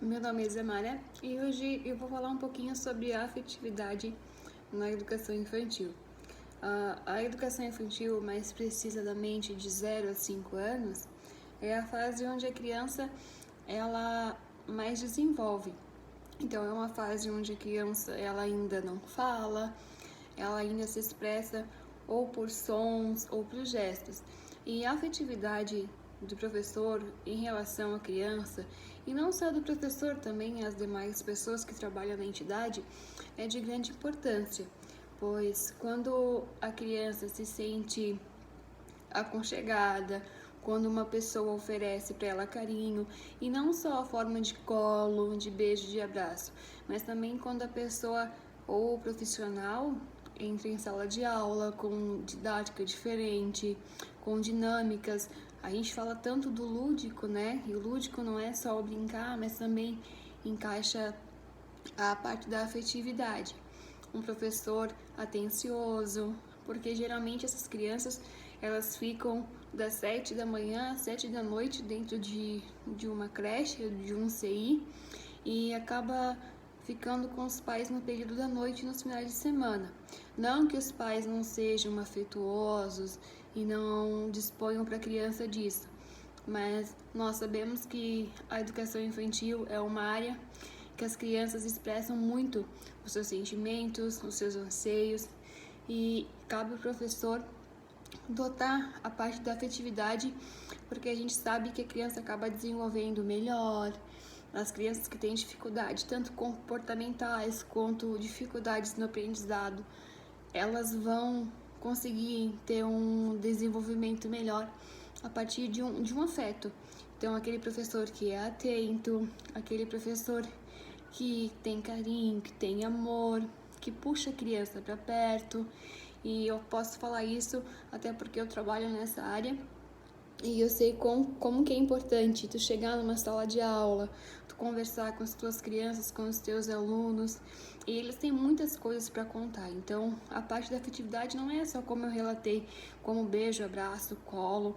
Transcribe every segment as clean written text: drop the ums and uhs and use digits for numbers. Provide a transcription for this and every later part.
Meu nome é Zamara e hoje eu vou falar um pouquinho sobre a afetividade na educação infantil. A educação infantil, mais precisamente de 0 a 5 anos, é a fase onde a criança ela mais desenvolve. Então, é uma fase onde a criança ela ainda não fala, ela ainda se expressa ou por sons ou por gestos. E a afetividade do professor em relação à criança, e não só do professor, também as demais pessoas que trabalham na entidade, é de grande importância, pois quando a criança se sente aconchegada, quando uma pessoa oferece para ela carinho, e não só a forma de colo, de beijo, de abraço, mas também quando a pessoa ou o profissional entra em sala de aula com didática diferente, com dinâmicas. A gente fala tanto do lúdico, né? E o lúdico não é só o brincar, mas também encaixa a parte da afetividade. Um professor atencioso, porque geralmente essas crianças elas ficam das 7 da manhã às 7 da noite dentro de uma creche, de um CI, e acaba ficando com os pais no período da noite e nos finais de semana. Não que os pais não sejam afetuosos e não disponham para a criança disso, mas nós sabemos que a educação infantil é uma área que as crianças expressam muito os seus sentimentos, os seus anseios, e cabe ao professor dotar a parte da afetividade, porque a gente sabe que a criança acaba desenvolvendo melhor. As crianças que têm dificuldade, tanto comportamentais quanto dificuldades no aprendizado, elas vão conseguir ter um desenvolvimento melhor a partir de um afeto. Então, aquele professor que é atento, aquele professor que tem carinho, que tem amor, que puxa a criança para perto. E eu posso falar isso até porque eu trabalho nessa área e eu sei como que é importante tu chegar numa sala de aula, tu conversar com as tuas crianças, com os teus alunos, e eles têm muitas coisas para contar. Então, a parte da afetividade não é só como eu relatei, como beijo, abraço, colo,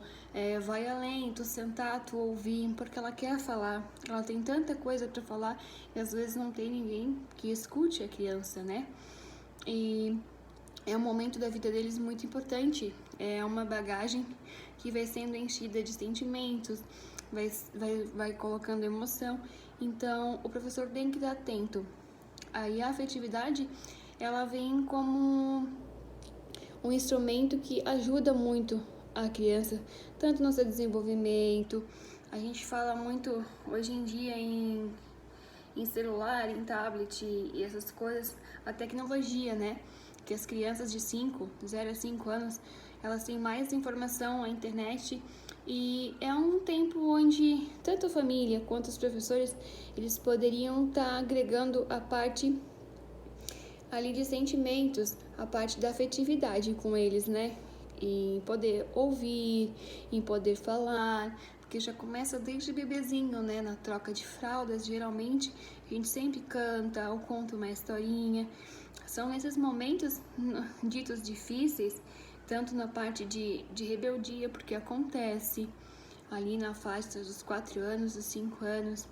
vai além, tu sentar, tu ouvir, porque ela quer falar, ela tem tanta coisa para falar e às vezes não tem ninguém que escute a criança, né? E é um momento da vida deles muito importante, é uma bagagem que vai sendo enchida de sentimentos, vai colocando emoção, então o professor tem que estar atento. Aí a afetividade, ela vem como um instrumento que ajuda muito a criança, tanto no seu desenvolvimento. A gente fala muito hoje em dia em celular, em tablet e essas coisas, a tecnologia, né? Que as crianças de 0 a 5 anos, elas têm mais informação, a internet, e é um tempo onde tanto a família quanto os professores, eles poderiam estar agregando a parte ali de sentimentos, a parte da afetividade com eles, né? Em poder ouvir, em poder falar, porque já começa desde bebezinho, né? Na troca de fraldas, geralmente a gente sempre canta ou conta uma historinha. São esses momentos ditos difíceis, tanto na parte de rebeldia, porque acontece ali na faixa dos 4 anos, dos 5 anos,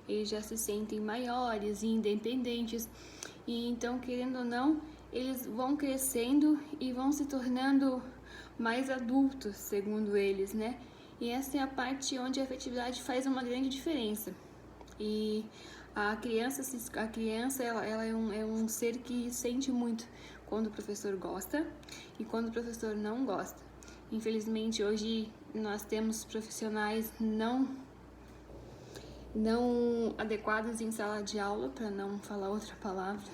eles já se sentem maiores e independentes, e então, querendo ou não, eles vão crescendo e vão se tornando mais adultos, segundo eles, né? E essa é a parte onde a afetividade faz uma grande diferença. E a criança ela é um ser que sente muito quando o professor gosta e quando o professor não gosta. Infelizmente, hoje nós temos profissionais não adequados em sala de aula, para não falar outra palavra.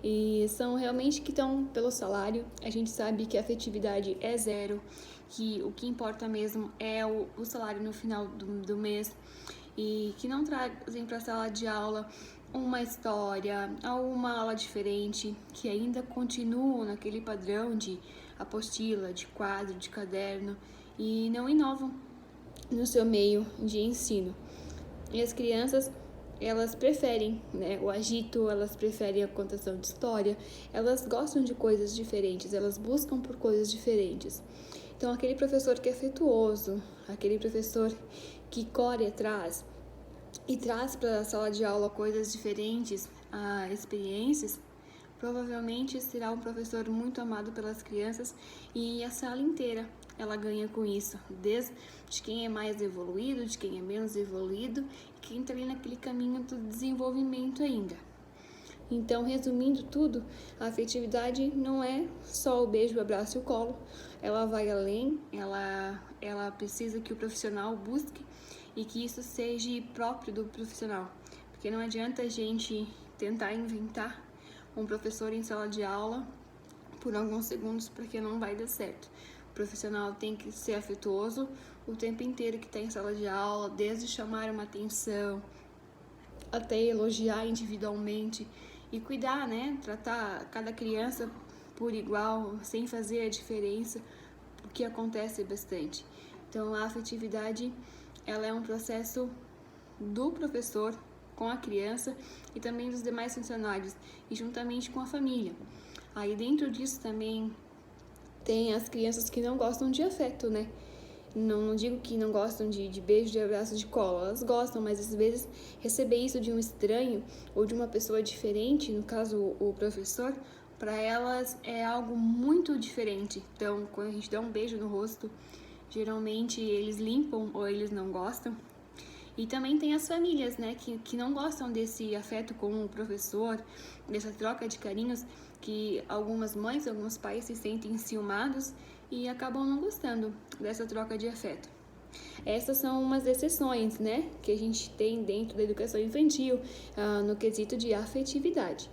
E são realmente que estão pelo salário. A gente sabe que a afetividade é zero, que o que importa mesmo é o salário no final do mês, e que não trazem para a sala de aula uma história ou uma aula diferente, que ainda continuam naquele padrão de apostila, de quadro, de caderno, e não inovam no seu meio de ensino. E as crianças, elas preferem, né, o agito, elas preferem a contação de história, elas gostam de coisas diferentes, elas buscam por coisas diferentes. Então, aquele professor que é afetuoso, aquele professor que corre atrás, e traz para a sala de aula coisas diferentes, experiências, provavelmente será um professor muito amado pelas crianças e a sala inteira ela ganha com isso, desde quem é mais evoluído, de quem é menos evoluído, e quem está ali naquele caminho do desenvolvimento ainda. Então, resumindo tudo, a afetividade não é só o beijo, o abraço e o colo. Ela vai além, ela precisa que o profissional busque e que isso seja próprio do profissional. Porque não adianta a gente tentar inventar um professor em sala de aula por alguns segundos, porque não vai dar certo. O profissional tem que ser afetuoso o tempo inteiro que está em sala de aula, desde chamar uma atenção até elogiar individualmente e cuidar, né? Tratar cada criança por igual, sem fazer a diferença, o que acontece bastante. Então, a afetividade, ela é um processo do professor com a criança e também dos demais funcionários, e juntamente com a família. Aí dentro disso também tem as crianças que não gostam de afeto, né? Não digo que não gostam de beijo, de abraço, de colo. Elas gostam, mas às vezes receber isso de um estranho ou de uma pessoa diferente, no caso o professor, para elas é algo muito diferente. Então, quando a gente dá um beijo no rosto, geralmente eles limpam ou eles não gostam. E também tem as famílias, né, que não gostam desse afeto com o professor, dessa troca de carinhos, que algumas mães, alguns pais se sentem enciumados e acabam não gostando dessa troca de afeto. Essas são umas exceções, né, que a gente tem dentro da educação infantil, no quesito de afetividade.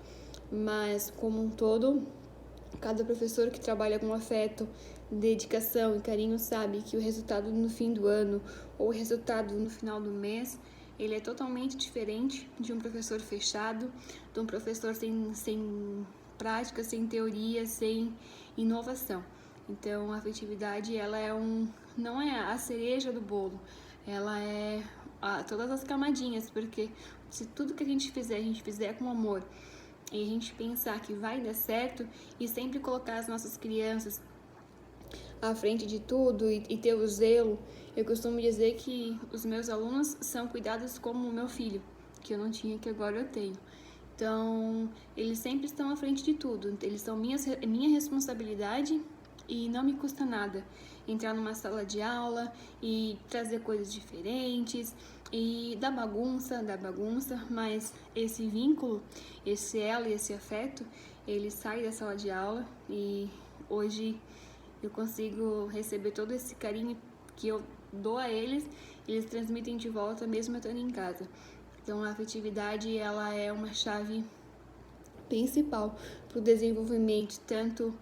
Mas, como um todo, cada professor que trabalha com afeto, dedicação e carinho sabe que o resultado no fim do ano ou o resultado no final do mês, ele é totalmente diferente de um professor fechado, de um professor sem prática, sem teoria, sem inovação. Então, a afetividade, ela não é a cereja do bolo, ela é todas as camadinhas, porque se tudo que a gente fizer com amor, e a gente pensar que vai dar certo e sempre colocar as nossas crianças à frente de tudo e ter o zelo. Eu costumo dizer que os meus alunos são cuidados como o meu filho, que eu não tinha, que agora eu tenho. Então, eles sempre estão à frente de tudo. Eles são minha responsabilidade e não me custa nada entrar numa sala de aula e trazer coisas diferentes e da bagunça, mas esse vínculo, esse elo e esse afeto, ele sai da sala de aula e hoje eu consigo receber todo esse carinho que eu dou a eles, eles transmitem de volta mesmo eu estando em casa. Então, a afetividade, ela é uma chave principal para o desenvolvimento tanto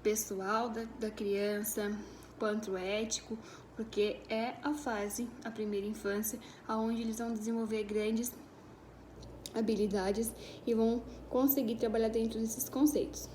pessoal da criança quanto ético, porque é a fase, a primeira infância, onde eles vão desenvolver grandes habilidades e vão conseguir trabalhar dentro desses conceitos.